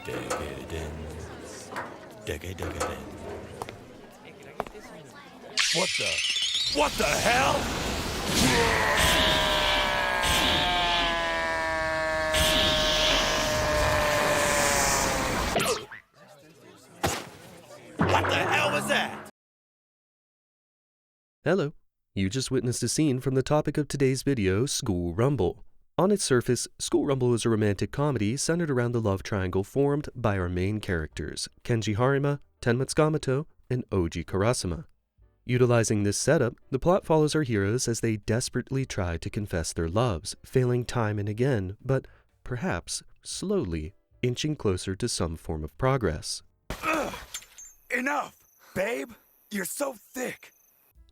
Decadence. Decadence. What the hell? What the hell was that? Hello. You just witnessed a scene from the topic of today's video, School Rumble. On its surface, School Rumble is a romantic comedy centered around the love triangle formed by our main characters, Kenji Harima, Tenma Tsukamoto, and Oji Karasuma. Utilizing this setup, the plot follows our heroes as they desperately try to confess their loves, failing time and again, but perhaps slowly inching closer to some form of progress. Ugh. Enough, babe. You're so thick.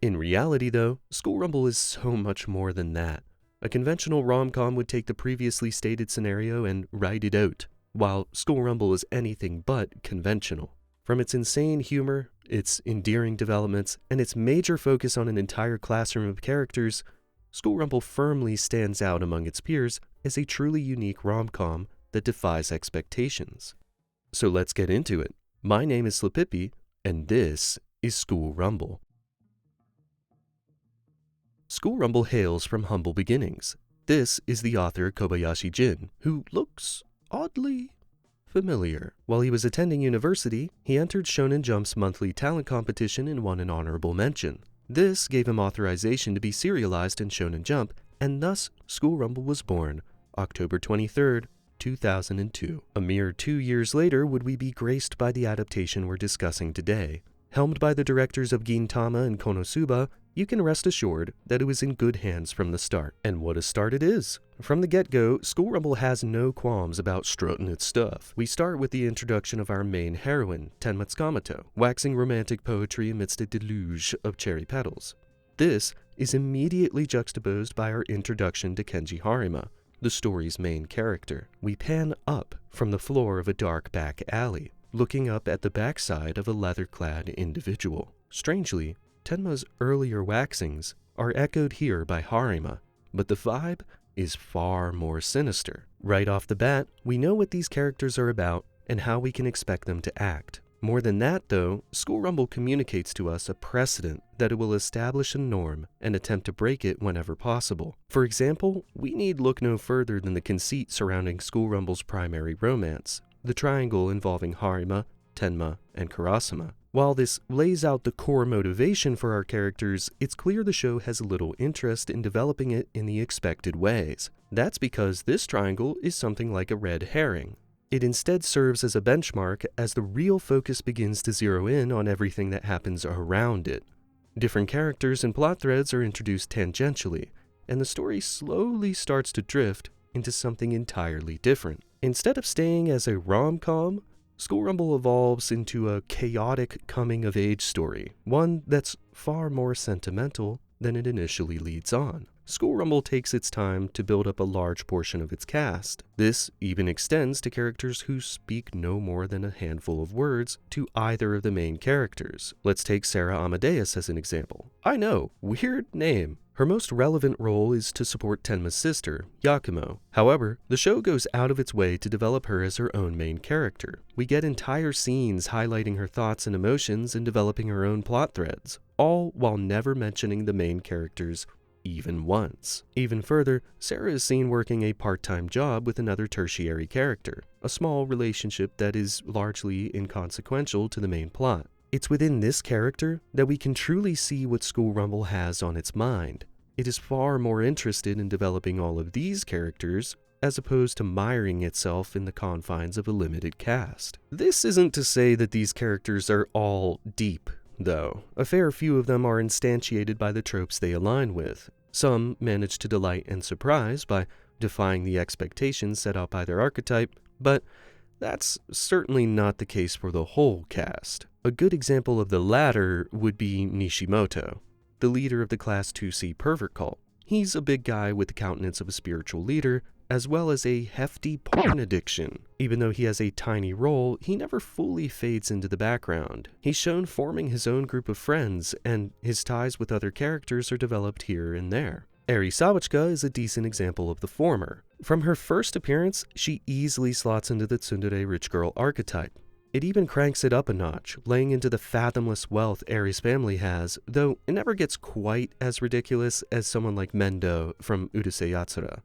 In reality, though, School Rumble is so much more than that. A conventional rom-com would take the previously stated scenario and write it out, while School Rumble is anything but conventional. From its insane humor, its endearing developments, and its major focus on an entire classroom of characters, School Rumble firmly stands out among its peers as a truly unique rom-com that defies expectations. So let's get into it. My name is Slapippi, and this is School Rumble. School Rumble hails from humble beginnings. This is the author Kobayashi Jin, who looks oddly familiar. While he was attending university, he entered Shonen Jump's monthly talent competition and won an honorable mention. This gave him authorization to be serialized in Shonen Jump, and thus School Rumble was born, October 23rd, 2002. A mere 2 years later would we be graced by the adaptation we're discussing today. Helmed by the directors of Gintama and Konosuba, you can rest assured that it was in good hands from the start. And what a start it is! From the get-go, School Rumble has no qualms about strutting its stuff. We start with the introduction of our main heroine, Tenma Tsukamoto, waxing romantic poetry amidst a deluge of cherry petals. This is immediately juxtaposed by our introduction to Kenji Harima, the story's main character. We pan up from the floor of a dark back alley, looking up at the backside of a leather-clad individual. Strangely, Tenma's earlier waxings are echoed here by Harima, but the vibe is far more sinister. Right off the bat, we know what these characters are about and how we can expect them to act. More than that, though, School Rumble communicates to us a precedent that it will establish a norm and attempt to break it whenever possible. For example, we need look no further than the conceit surrounding School Rumble's primary romance, the triangle involving Harima, Tenma, and Karasuma. While this lays out the core motivation for our characters, it's clear the show has little interest in developing it in the expected ways. That's because this triangle is something like a red herring. It instead serves as a benchmark as the real focus begins to zero in on everything that happens around it. Different characters and plot threads are introduced tangentially, and the story slowly starts to drift into something entirely different. Instead of staying as a rom-com, School Rumble evolves into a chaotic coming-of-age story, one that's far more sentimental than it initially leads on. School Rumble takes its time to build up a large portion of its cast. This even extends to characters who speak no more than a handful of words to either of the main characters. Let's take Sarah Amadeus as an example. I know, weird name. Her most relevant role is to support Tenma's sister, Yakumo. However, the show goes out of its way to develop her as her own main character. We get entire scenes highlighting her thoughts and emotions and developing her own plot threads, all while never mentioning the main characters even once. Even further, Sarah is seen working a part-time job with another tertiary character, a small relationship that is largely inconsequential to the main plot. It's within this character that we can truly see what School Rumble has on its mind. It is far more interested in developing all of these characters as opposed to miring itself in the confines of a limited cast. This isn't to say that these characters are all deep, though. A fair few of them are instantiated by the tropes they align with. Some manage to delight and surprise by defying the expectations set out by their archetype, but that's certainly not the case for the whole cast. A good example of the latter would be Nishimoto, the leader of the Class 2C pervert cult. He's a big guy with the countenance of a spiritual leader, as well as a hefty porn addiction. Even though he has a tiny role, he never fully fades into the background. He's shown forming his own group of friends, and his ties with other characters are developed here and there. Eri Sawachika is a decent example of the former. From her first appearance, she easily slots into the tsundere rich girl archetype. It even cranks it up a notch, laying into the fathomless wealth Eri's family has, though it never gets quite as ridiculous as someone like Mendo from Urusei Yatsura.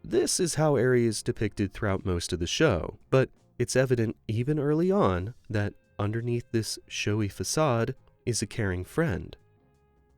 This is how Eri is depicted throughout most of the show, but it's evident even early on that underneath this showy facade is a caring friend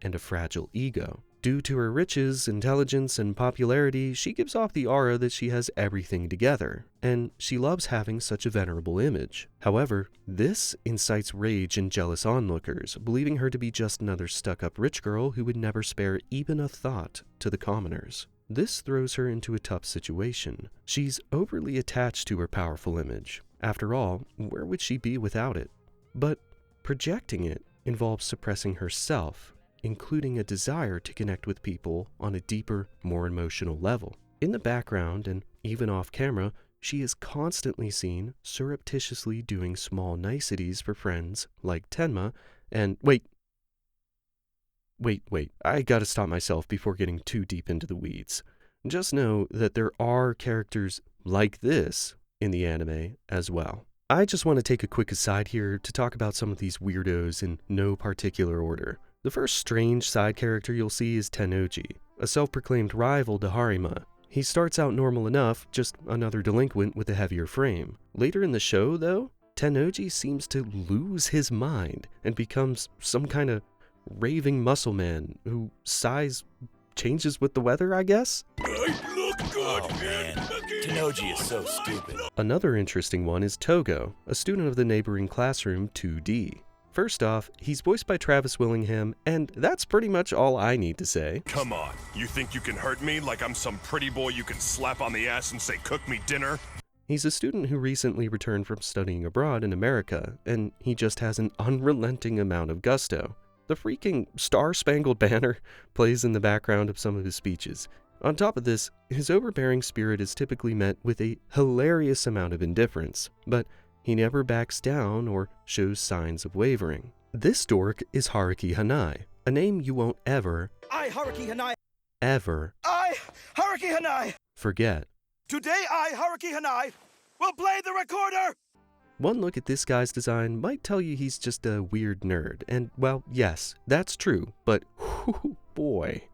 and a fragile ego. Due to her riches, intelligence, and popularity, she gives off the aura that she has everything together, and she loves having such a venerable image. However, this incites rage in jealous onlookers, believing her to be just another stuck-up rich girl who would never spare even a thought to the commoners. This throws her into a tough situation. She's overly attached to her powerful image. After all, where would she be without it? But projecting it involves suppressing herself, including a desire to connect with people on a deeper, more emotional level. In the background, and even off camera, she is constantly seen surreptitiously doing small niceties for friends like Tenma, and wait, I gotta stop myself before getting too deep into the weeds. Just know that there are characters like this in the anime as well. I just want to take a quick aside here to talk about some of these weirdos in no particular order. The first strange side character you'll see is Tennoji, a self-proclaimed rival to Harima. He starts out normal enough, just another delinquent with a heavier frame. Later in the show, though, Tennoji seems to lose his mind and becomes some kind of raving muscle man who size changes with the weather, I guess? Oh man, Tennoji is so stupid. Another interesting one is Togo, a student of the neighboring classroom 2D. First off, he's voiced by Travis Willingham, and that's pretty much all I need to say. Come on, you think you can hurt me like I'm some pretty boy you can slap on the ass and say cook me dinner? He's a student who recently returned from studying abroad in America, and he just has an unrelenting amount of gusto. The freaking Star-Spangled Banner plays in the background of some of his speeches. On top of this, his overbearing spirit is typically met with a hilarious amount of indifference, but he never backs down or shows signs of wavering. This dork is Haruki Hanai, a name you won't ever Haruki Hanai. Haruki Hanai. forget. Today Haruki Hanai, will play the recorder. One look at this guy's design might tell you he's just a weird nerd, and well, yes, that's true, but whew, boy,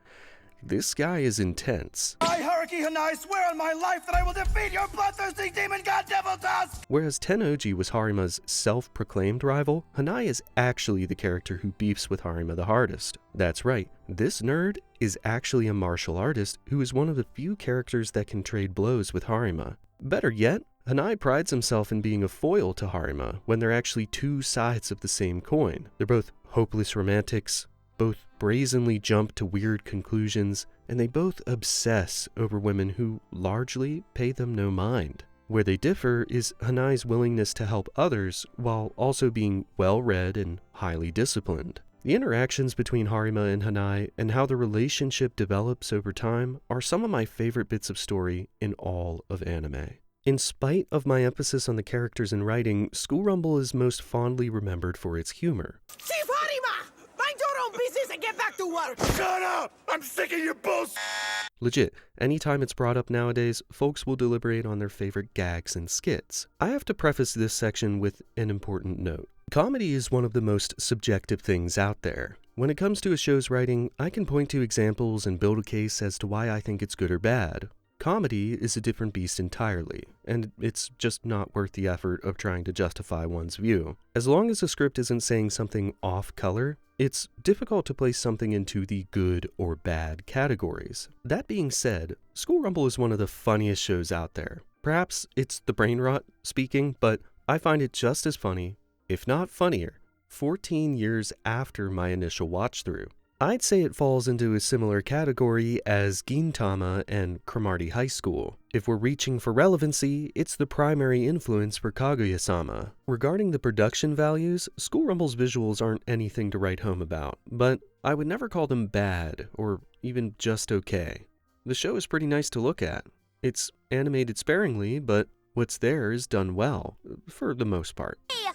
this guy is intense. Haruki Hanai, swear on my life that I will defeat your bloodthirsty demon god devil tusk! Whereas Tennoji was Harima's self-proclaimed rival, Hanai is actually the character who beefs with Harima the hardest. That's right, this nerd is actually a martial artist who is one of the few characters that can trade blows with Harima. Better yet, Hanai prides himself in being a foil to Harima when they're actually two sides of the same coin. They're both hopeless romantics, both brazenly jump to weird conclusions, and they both obsess over women who largely pay them no mind. Where they differ is Hanai's willingness to help others while also being well-read and highly disciplined. The interactions between Harima and Hanai and how the relationship develops over time are some of my favorite bits of story in all of anime. In spite of my emphasis on the characters and writing, School Rumble is most fondly remembered for its humor. Chief Harima! Mind your own business and get back to work! Shut up! I'm sick of your bullshit! Legit, anytime it's brought up nowadays, folks will deliberate on their favorite gags and skits. I have to preface this section with an important note. Comedy is one of the most subjective things out there. When it comes to a show's writing, I can point to examples and build a case as to why I think it's good or bad. Comedy is a different beast entirely, and it's just not worth the effort of trying to justify one's view. As long as the script isn't saying something off-color, it's difficult to place something into the good or bad categories. That being said, School Rumble is one of the funniest shows out there. Perhaps it's the brain rot speaking, but I find it just as funny, if not funnier, 14 years after my initial watch-through. I'd say it falls into a similar category as Gintama and Cromartie High School. If we're reaching for relevancy, it's the primary influence for Kaguya-sama. Regarding the production values, School Rumble's visuals aren't anything to write home about, but I would never call them bad or even just okay. The show is pretty nice to look at. It's animated sparingly, but What's there is done well, for the most part. Hey,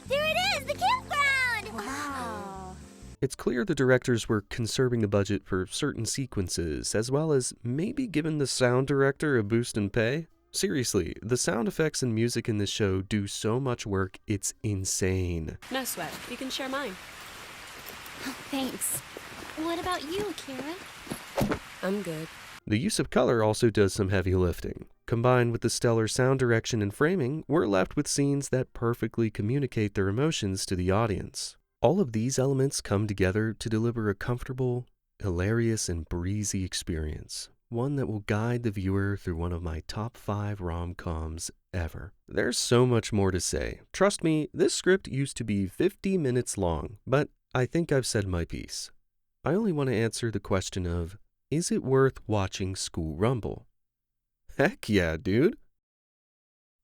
there it is, the campground! Wow. It's clear the directors were conserving the budget for certain sequences, as well as maybe giving the sound director a boost in pay. Seriously, the sound effects and music in this show do so much work, it's insane. No sweat. You can share mine. Oh, thanks. What about you, Karen? I'm good. The use of color also does some heavy lifting. Combined with the stellar sound direction and framing, we're left with scenes that perfectly communicate their emotions to the audience. All of these elements come together to deliver a comfortable, hilarious, and breezy experience. One that will guide the viewer through one of my top 5 rom-coms ever. There's so much more to say. Trust me, this script used to be 50 minutes long, but I think I've said my piece. I only want to answer the question of, is it worth watching School Rumble? Heck yeah, dude.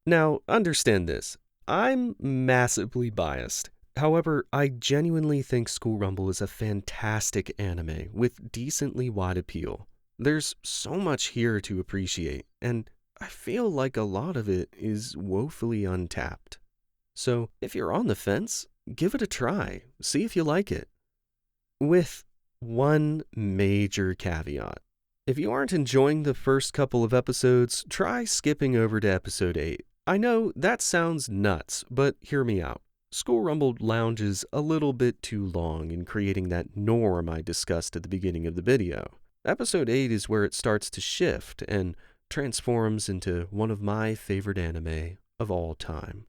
Now, understand this. I'm massively biased. However, I genuinely think School Rumble is a fantastic anime with decently wide appeal. There's so much here to appreciate, and I feel like a lot of it is woefully untapped. So, if you're on the fence, give it a try, see if you like it. With one major caveat. If you aren't enjoying the first couple of episodes, try skipping over to episode 8. I know that sounds nuts, but hear me out. School Rumble lounges a little bit too long in creating that norm I discussed at the beginning of the video. Episode 8 is where it starts to shift and transforms into one of my favorite anime of all time.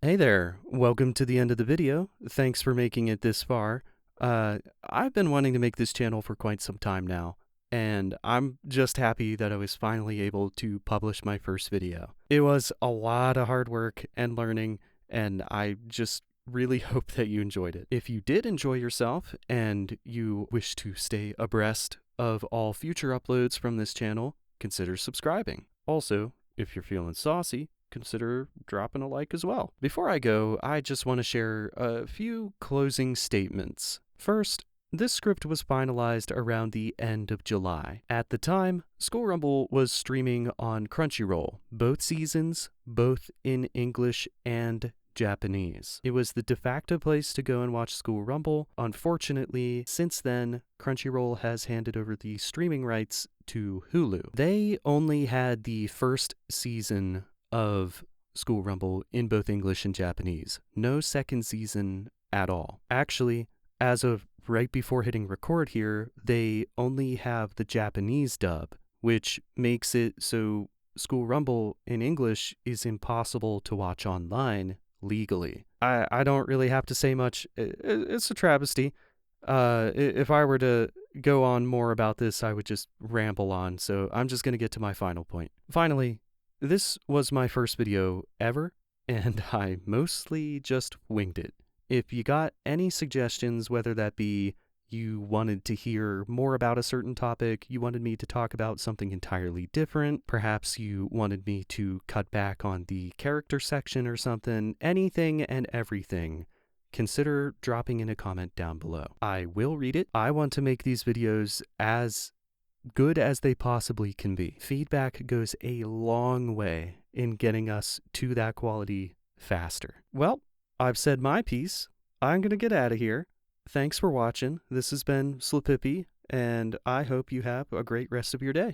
Hey there, welcome to the end of the video. Thanks for making it this far. I've been wanting to make this channel for quite some time now, and I'm just happy that I was finally able to publish my first video. It was a lot of hard work and learning, and I just really hope that you enjoyed it. If you did enjoy yourself and you wish to stay abreast of all future uploads from this channel, consider subscribing. Also, if you're feeling saucy, consider dropping a like as well. Before I go, I just want to share a few closing statements. First, this script was finalized around the end of July. At the time, School Rumble was streaming on Crunchyroll, both seasons, both in English and Japanese. It was the de facto place to go and watch School Rumble. Unfortunately, since then, Crunchyroll has handed over the streaming rights to Hulu. They only had the first season of School Rumble in both English and Japanese. No second season at all. Actually, as of right before hitting record here, they only have the Japanese dub, which makes it so School Rumble in English is impossible to watch online legally. I don't really have to say much. It's a travesty. If I were to go on more about this, I would just ramble on, so I'm just going to get to my final point. Finally, this was my first video ever, and I mostly just winged it. If you got any suggestions, whether that be you wanted to hear more about a certain topic, you wanted me to talk about something entirely different, perhaps you wanted me to cut back on the character section or something, anything and everything, consider dropping in a comment down below. I will read it. I want to make these videos as good as they possibly can be. Feedback goes a long way in getting us to that quality faster. Well, I've said my piece. I'm going to get out of here. Thanks for watching. This has been Slipippy, and I hope you have a great rest of your day.